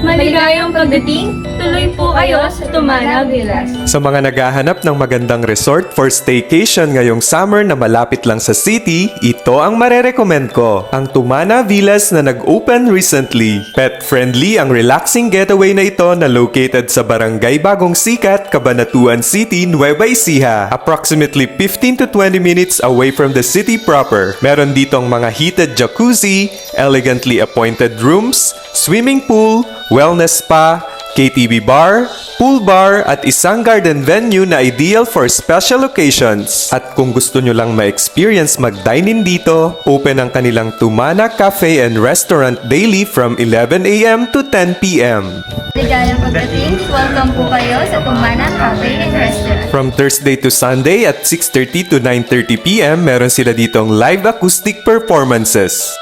Maligayang pagdating, tuloy po kayo sa Tumana Villas. Sa mga naghahanap ng magandang resort for staycation ngayong summer na malapit lang sa city, ito ang marerecommend ko. Ang Tumana Villas na nag-open recently. Pet-friendly ang relaxing getaway na ito na located sa Barangay Bagong Sikat, Cabanatuan City, Nueva Ecija. Approximately 15 to 20 minutes away from the city proper. Meron ditong mga heated jacuzzi, elegantly appointed rooms, swimming pool, wellness spa, KTV bar, pool bar at isang garden venue na ideal for special occasions. At kung gusto nyo lang ma-experience mag-dine-in dito, open ang kanilang Tumana Cafe and Restaurant daily from 11 a.m. to 10 p.m. Maligayang pagdating, welcome po kayo sa Tumana Cafe and Restaurant. From Thursday to Sunday at 6:30 to 9:30 p.m. meron sila ditong live acoustic performances.